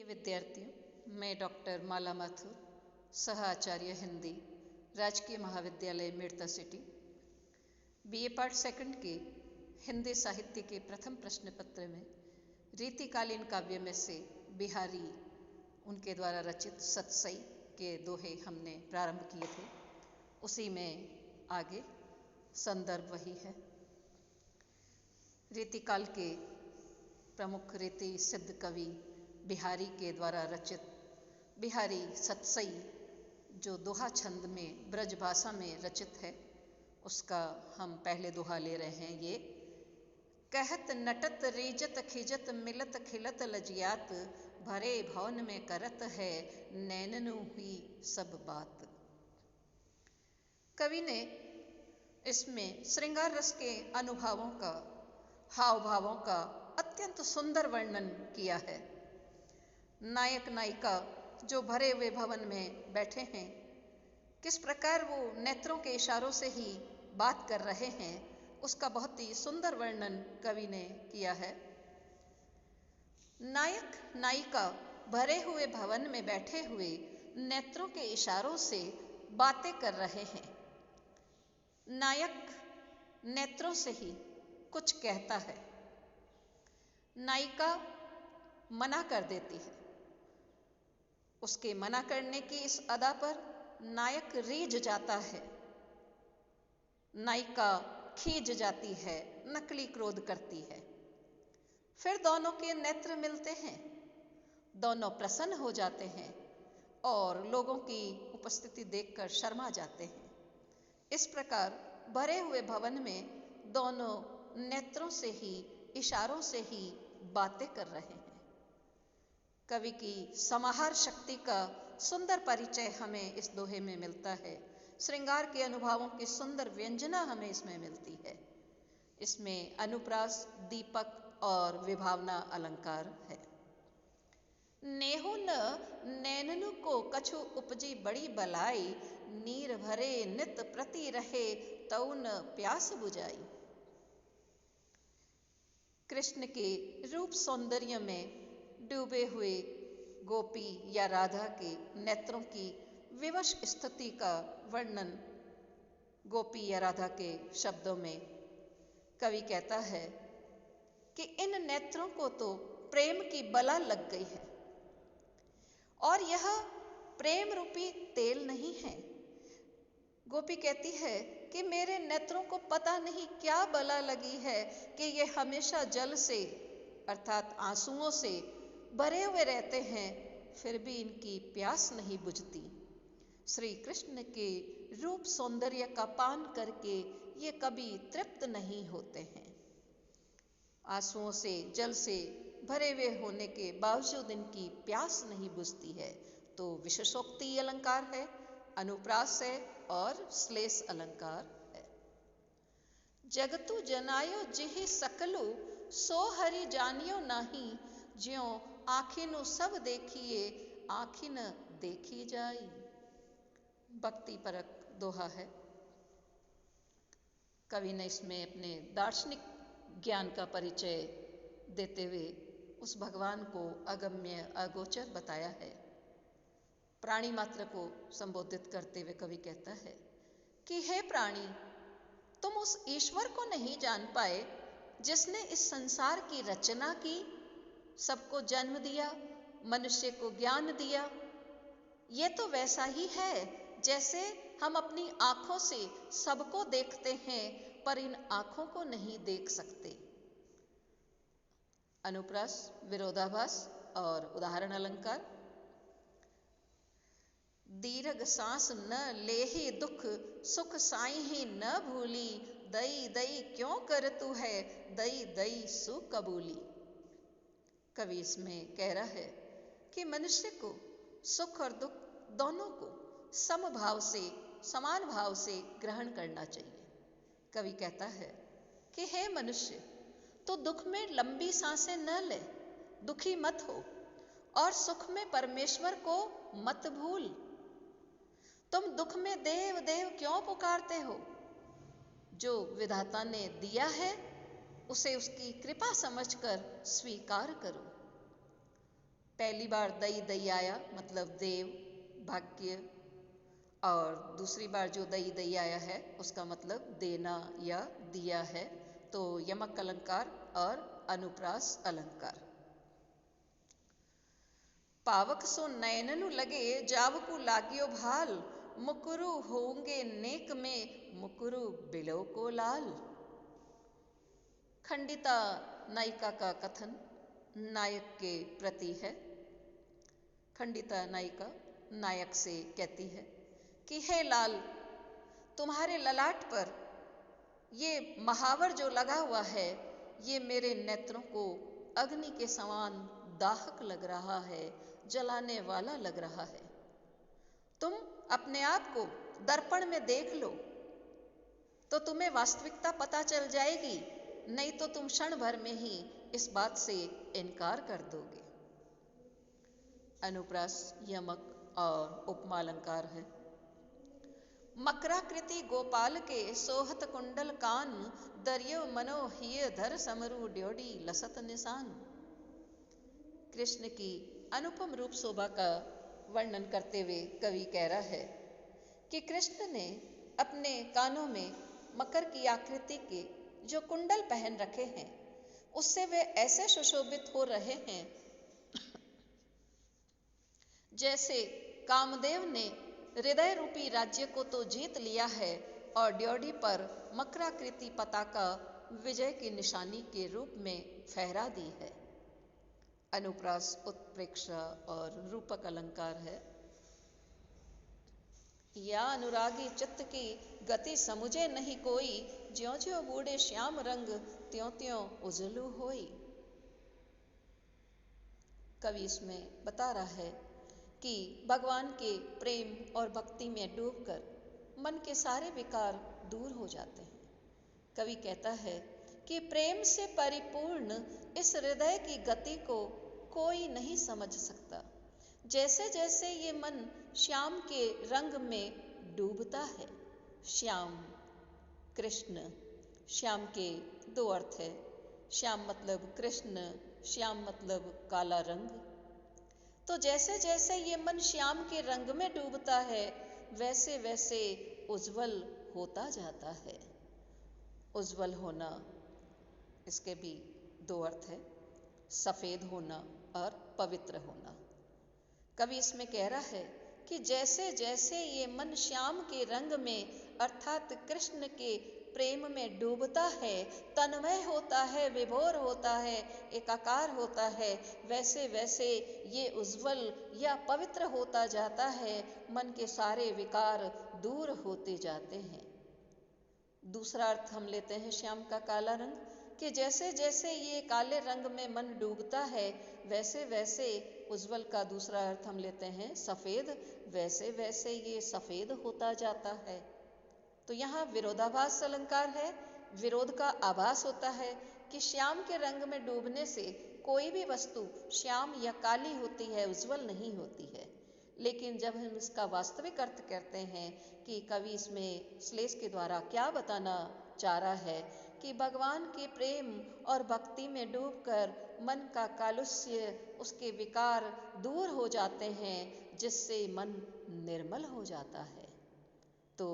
विद्यार्थियों, मैं डॉक्टर माला माथुर, सह आचार्य हिंदी, राजकीय महाविद्यालय Merta city, BA part second के हिंदी साहित्य के प्रथम प्रश्न पत्र में रीतिकालीन काव्य में से बिहारी उनके द्वारा रचित सतसई के दोहे हमने प्रारंभ किए थे। उसी में आगे संदर्भ वही है। रीतिकाल के प्रमुख रीति सिद्ध कवि बिहारी के द्वारा रचित बिहारी सतसई, जो दोहा छंद में ब्रज भाषा में रचित है, उसका हम पहले दोहा ले रहे हैं। ये कहत नटत रीजत खिजत मिलत खिलत लजियात, भरे भवन में करत है नैननु हुई सब बात। कवि ने इसमें श्रृंगार रस के अनुभवों का, हाव भावों का अत्यंत सुंदर वर्णन किया है। नायक नायिका जो भरे हुए भवन में बैठे हैं, किस प्रकार वो नेत्रों के इशारों से ही बात कर रहे हैं, उसका बहुत ही सुंदर वर्णन कवि ने किया है। नायक नायिका भरे हुए भवन में बैठे हुए नेत्रों के इशारों से बातें कर रहे हैं। नायक नेत्रों से ही कुछ कहता है, नायिका मना कर देती है। उसके मना करने की इस अदा पर नायक रीझ जाता है, नायिका खींच जाती है, नकली क्रोध करती है। फिर दोनों के नेत्र मिलते हैं, दोनों प्रसन्न हो जाते हैं और लोगों की उपस्थिति देखकर शर्मा जाते हैं। इस प्रकार भरे हुए भवन में दोनों नेत्रों से ही, इशारों से ही बातें कर रहे हैं। कवि की समाहार शक्ति का सुंदर परिचय हमें इस दोहे में मिलता है। श्रृंगार के अनुभवों की सुंदर व्यंजना हमें इसमें मिलती है। इसमें अनुप्रास, दीपक और विभावना अलंकार है। नेहु न नैननु को कछु उपजी बड़ी बलाई, नीर भरे नित प्रति रहे तऊ न प्यास बुझाई। कृष्ण के रूप सौंदर्य में डूबे हुए गोपी या राधा के नेत्रों की विवश स्थिति का वर्णन गोपी या राधा के शब्दों में कवि कहता है कि इन नेत्रों को तो प्रेम की बला लग गई है और यह प्रेम रूपी तेल नहीं है। गोपी कहती है कि मेरे नेत्रों को पता नहीं क्या बला लगी है कि ये हमेशा जल से अर्थात आंसुओं से भरे हुए रहते हैं, फिर भी इनकी प्यास नहीं बुझती। श्री कृष्ण के रूप सौंदर्य का पान करके ये कभी तृप्त नहीं होते हैं। आंसुओं से, जल से भरे हुए होने के बावजूद इनकी प्यास नहीं बुझती है। तो विशेषोक्ति अलंकार है, अनुप्रास है और श्लेष अलंकार है। जगतु जनायो जिहि सकलु, सो हरि जानियो नाही, ज्यों आखिनु सब देखिए आखिन देखी जाई। भक्ति परक दोहा है। कवि ने इसमें अपने दार्शनिक ज्ञान का परिचय देते हुए उस भगवान को अगम्य, अगोचर बताया है। प्राणी मात्र को संबोधित करते हुए कवि कहता है कि हे प्राणी, तुम उस ईश्वर को नहीं जान पाए जिसने इस संसार की रचना की, सबको जन्म दिया, मनुष्य को ज्ञान दिया। ये तो वैसा ही है जैसे हम अपनी आंखों से सबको देखते हैं पर इन आंखों को नहीं देख सकते। अनुप्रास, विरोधाभास और उदाहरण अलंकार। दीर्घ सांस न लेहि दुख, सुख साई ही न भूली, दई दई क्यों कर तू है, दई दई सु कबूली। कवि इसमें कह रहा है कि मनुष्य को सुख और दुख दोनों को समभाव से, समान भाव से ग्रहण करना चाहिए। कवि कहता है कि हे मनुष्य, तो दुख में लंबी सांसें न ले, दुखी मत हो, और सुख में परमेश्वर को मत भूल। तुम दुख में देव देव क्यों पुकारते हो? जो विधाता ने दिया है उसे उसकी कृपा समझकर स्वीकार करो। पहली बार दई दई आया मतलब देव, भाग्य, और दूसरी बार जो दई दई आया है उसका मतलब देना या दिया है। तो यमक अलंकार और अनुप्रास अलंकार। पावक सो नयननु लगे जावकु लागियो भाल, मुकुरु होंगे नेक में मुकुरु बिलो को लाल। खंडिता नायिका का कथन नायक के प्रति है। खंडिता नायिका नायक से कहती है कि हे लाल, तुम्हारे ललाट पर ये महावर जो लगा हुआ है ये मेरे नेत्रों को अग्नि के समान दाहक लग रहा है, जलाने वाला लग रहा है। तुम अपने आप को दर्पण में देख लो तो तुम्हें वास्तविकता पता चल जाएगी, नहीं तो तुम क्षण भर में ही इस बात से इनकार कर दोगे। अनुप्रास, यमक और उपमा अलंकार है। मकराकृति गोपाल के सोहत कुंडल कान, दरियो मनो हिय धर समरू ड्योडी लसत निशान। कृष्ण की अनुपम रूप शोभा का वर्णन करते हुए कवि कह रहा है कि कृष्ण ने अपने कानों में मकर की आकृति के जो कुंडल पहन रखे हैं उससे वे ऐसे सुशोभित हो रहे हैं जैसे कामदेव ने हृदय रूपी राज्य को तो जीत लिया है और ड्योढ़ी पर मकराकृति पताका विजय की निशानी के रूप में फहरा दी है। अनुप्रास, उत्प्रेक्षा और रूपक अलंकार है। या अनुरागी चित्त की गति समुझे नहीं कोई, ज्यों ज्यों बूढ़े श्याम रंग त्यों त्यों उजलू होई। कवि इसमें बता रहा है कि भगवान के प्रेम और भक्ति में डूबकर मन के सारे विकार दूर हो जाते हैं। कवि कहता है कि प्रेम से परिपूर्ण इस हृदय की गति को कोई नहीं समझ सकता। जैसे जैसे ये मन श्याम के रंग में डूबता है। श्याम, कृष्ण। श्याम के दो अर्थ है। श्याम मतलब कृष्ण, श्याम मतलब काला रंग। तो जैसे जैसे ये मन श्याम के रंग में डूबता है वैसे वैसे उज्जवल होता जाता है। उज्जवल होना, इसके भी दो अर्थ है, सफेद होना और पवित्र होना। कवि इसमें कह रहा है कि जैसे जैसे ये मन श्याम के रंग में अर्थात कृष्ण के प्रेम में डूबता है, तन्मय होता है, विभोर होता है, एकाकार होता है, वैसे वैसे ये उज्जवल या पवित्र होता जाता है। मन के सारे विकार दूर होते जाते हैं। दूसरा अर्थ हम लेते हैं श्याम का काला रंग, कि जैसे जैसे ये काले रंग में मन डूबता है वैसे वैसे उज्जवल का दूसरा अर्थ हम लेते हैं सफेद, वैसे वैसे ये सफेद होता जाता है। तो यहाँ विरोधाभास अलंकार है। विरोध का आभास होता है कि श्याम के रंग में डूबने से कोई भी वस्तु श्याम या काली होती है, उज्जवल नहीं होती है। लेकिन जब हम इसका वास्तविक अर्थ करते हैं कि कवि इसमें श्लेष के द्वारा क्या बताना चाह रहा है कि भगवान के प्रेम और भक्ति में डूबकर मन का कालुष्य, उसके विकार दूर हो जाते हैं, जिससे मन निर्मल हो जाता है। तो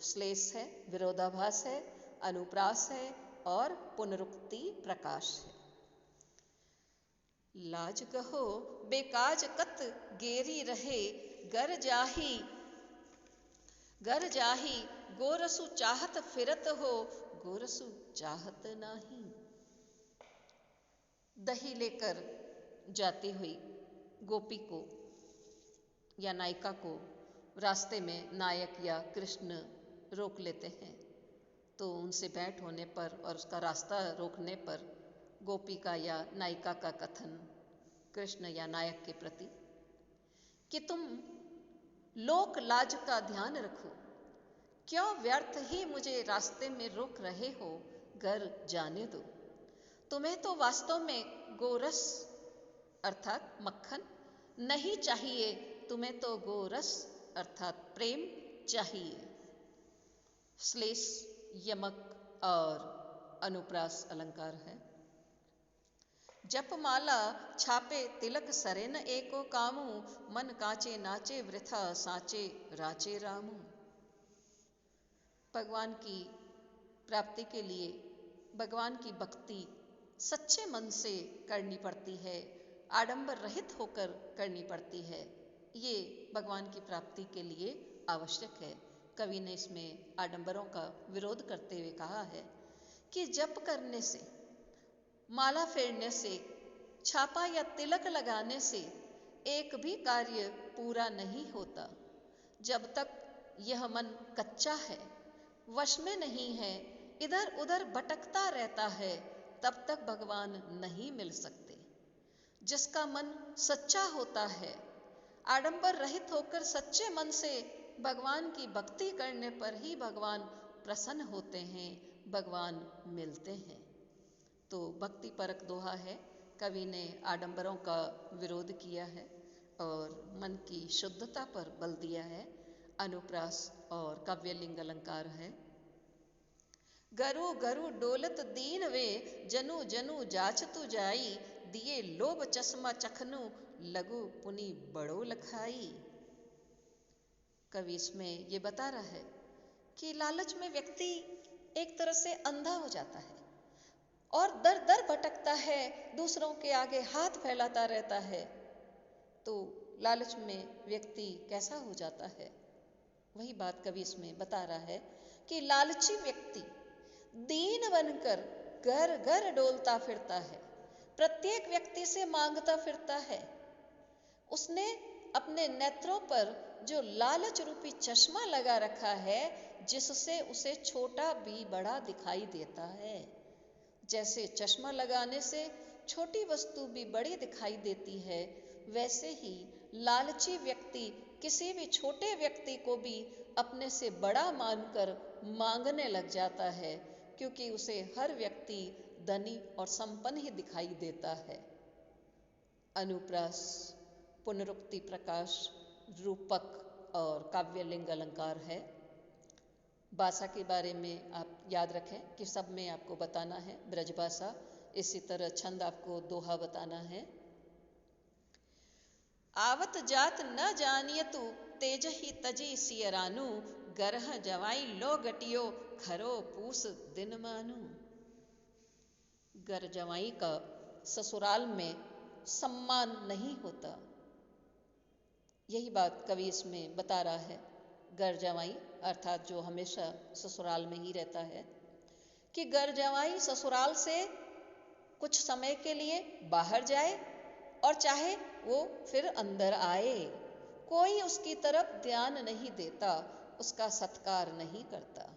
श्लेष है, विरोधाभास है, अनुप्रास है और पुनरुक्ति प्रकाश है। लाज कहो बेकाज कत गेरी रहे, गर जाही गोरसु चाहत फिरत हो, गोरसु चाहत नाही। दही लेकर जाती हुई गोपी को या नायिका को रास्ते में नायक या कृष्ण रोक लेते हैं। तो उनसे भेंट होने पर और उसका रास्ता रोकने पर गोपी का या नायिका का कथन कृष्ण या नायक के प्रति कि तुम लोक लाज का ध्यान रखो, क्यों व्यर्थ ही मुझे रास्ते में रोक रहे हो, घर जाने दो। तुम्हें तो वास्तव में गोरस अर्थात मक्खन नहीं चाहिए, तुम्हें तो गोरस अर्थात प्रेम चाहिए। श्लेष, यमक और अनुप्रास अलंकार है। जप माला छापे तिलक सरेन एको कामू, मन कांचे नाचे वृथा साचे राचे रामू। भगवान की प्राप्ति के लिए भगवान की भक्ति सच्चे मन से करनी पड़ती है, आडंबर रहित होकर करनी पड़ती है। ये भगवान की प्राप्ति के लिए आवश्यक है। कवि ने इसमें आडंबरों का विरोध करते हुए कहा है कि जप करने से, माला फेरने से, छापा या तिलक लगाने से एक भी कार्य पूरा नहीं होता। जब तक यह मन कच्चा है, वश में नहीं है, इधर उधर भटकता रहता है, तब तक भगवान नहीं मिल सकते। जिसका मन सच्चा होता है, आडंबर रहित होकर सच्चे मन से भगवान की भक्ति करने पर ही भगवान प्रसन्न होते हैं, भगवान मिलते हैं। तो भक्ति परक दोहा है। कवि ने आडंबरों का विरोध किया है और मन की शुद्धता पर बल दिया है। अनुप्रास और काव्यलिंग अलंकार है। गरु गरु डोलत दीन वे, जनु जनु जाचतु जाई, दिए लोभ चश्मा चखनु, लगु पुनि बड़ो लखाई। कवि इसमें ये बता रहा है कि लालच में व्यक्ति एक तरह से अंधा हो जाता है और दर दर भटकता है, दूसरों के आगे हाथ फैलाता रहता है। तो लालच में व्यक्ति कैसा हो जाता है, वही बात कवि इसमें बता रहा है कि लालची व्यक्ति दीन बनकर घर घर डोलता फिरता है, प्रत्येक व्यक्ति से मांगता फिरता है। उसने अपने नेत्रों पर जो लालच रूपी चश्मा लगा रखा है, जिससे उसे छोटा भी बड़ा दिखाई देता है। जैसे चश्मा लगाने से छोटी वस्तु भी बड़ी दिखाई देती है, वैसे ही लालची व्यक्ति किसी भी छोटे व्यक्ति को भी अपने से बड़ा मानकर मांगने लग जाता है, क्योंकि उसे हर व्यक्ति धनी और संपन्न ही दिखाई देता है। अनुप्रास, पुनरुक्ति प्रकाश, रूपक और काव्यलिंग अलंकार है। भाषा के बारे में आप याद रखें कि सब में आपको बताना है ब्रजभाषा। इसी तरह छंद आपको दोहा बताना है। आवत जात न जानियतु, तेज ही तजी सियरानु, गरह जवाई लो गटियो, खरो पूस दिन मानु। गर जवाई का ससुराल में सम्मान नहीं होता, यही बात कवि इसमें बता रहा है। गर जवाई अर्थात जो हमेशा ससुराल में ही रहता है, कि गर जवाई ससुराल से कुछ समय के लिए बाहर जाए और चाहे वो फिर अंदर आए, कोई उसकी तरफ ध्यान नहीं देता, उसका सत्कार नहीं करता।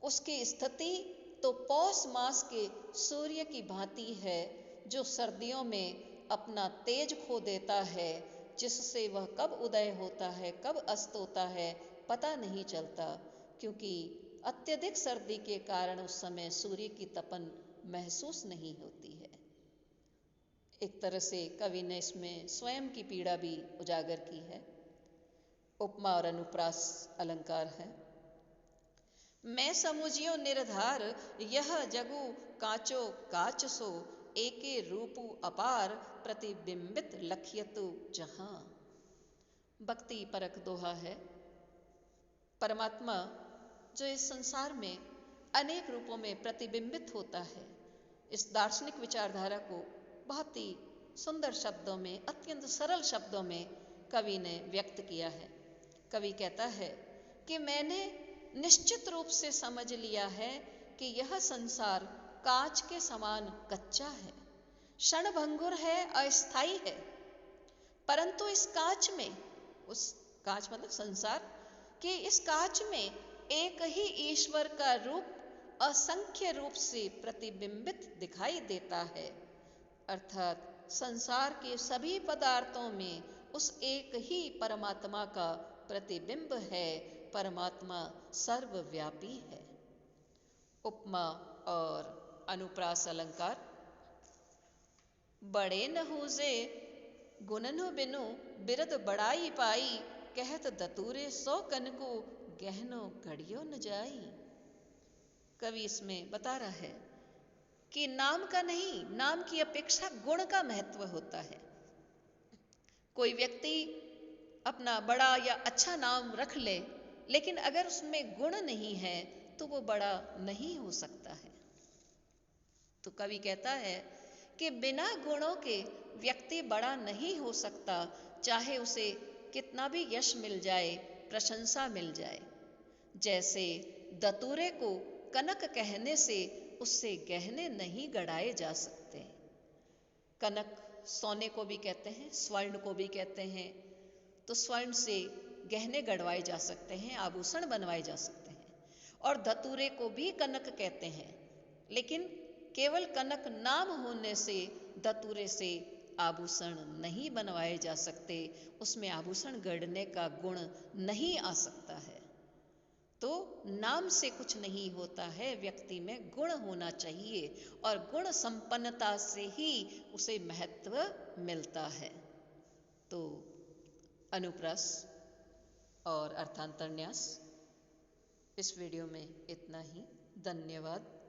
उसकी स्थिति तो पौष मास के सूर्य की भांति है, जो सर्दियों में अपना तेज खो देता है, जिससे वह कब उदय होता है कब अस्त होता है पता नहीं चलता, क्योंकि अत्यधिक सर्दी के कारण उस समय सूर्य की तपन महसूस नहीं होती है। एक तरह से कवि ने इसमें स्वयं की पीड़ा भी उजागर की है। उपमा और अनुप्रास अलंकार है। मैं समुझियो निर्धार, यह जगु काचो काच सो, एके रूपु अपार, प्रतिबिंबित लखियतु जहां। भक्ति परक दोहा है। परमात्मा जो इस संसार में अनेक रूपों में प्रतिबिंबित होता है, इस दार्शनिक विचारधारा को बहुत ही सुंदर शब्दों में, अत्यंत सरल शब्दों में कवि ने व्यक्त किया है। कवि कहता है कि मैंने निश्चित रूप से समझ लिया है कि यह संसार कांच के समान कच्चा है, क्षणभंगुर है, अस्थायी है, परंतु इस कांच में, उस कांच मतलब संसार कि इस कांच में एक ही ईश्वर का रूप असंख्य रूप से प्रतिबिंबित दिखाई देता है। अर्थात संसार के सभी पदार्थों में उस एक ही परमात्मा का प्रतिबिंब है। परमात्मा सर्वव्यापी है। उपमा और अनुप्रास अलंकार। बड़े नहूजे गुणनु बिनु, बिरद बड़ाई पाई, कहत दतूरे सौ कनकु, गहनो घड़ियो न जाई। कवि इसमें बता रहा है कि नाम का नहीं, नाम की अपेक्षा गुण का महत्व होता है। कोई व्यक्ति अपना बड़ा या अच्छा नाम रख ले, लेकिन अगर उसमें गुण नहीं है तो वो बड़ा नहीं हो सकता है। तो कवि कहता है कि बिना गुणों के व्यक्ति बड़ा नहीं हो सकता, चाहे उसे कितना भी यश मिल जाए, प्रशंसा मिल जाए। जैसे दतूरे को कनक कहने से उससे गहने नहीं गढ़ाए जा सकते। कनक सोने को भी कहते हैं, स्वर्ण को भी कहते हैं। तो स्वर्ण से गहने गढ़वाए जा सकते हैं, आभूषण बनवाए जा सकते हैं। और धतूरे को भी कनक कहते हैं, लेकिन केवल कनक नाम होने से धतूरे से आभूषण नहीं बनवाए जा सकते, उसमें आभूषण गढ़ने का गुण नहीं आ सकता है। तो नाम से कुछ नहीं होता है, व्यक्ति में गुण होना चाहिए और गुण संपन्नता से ही उसे महत्व मिलता है। तो अनुप्रास और अर्थांतरन्यास इस वीडियो में इतना ही। धन्यवाद।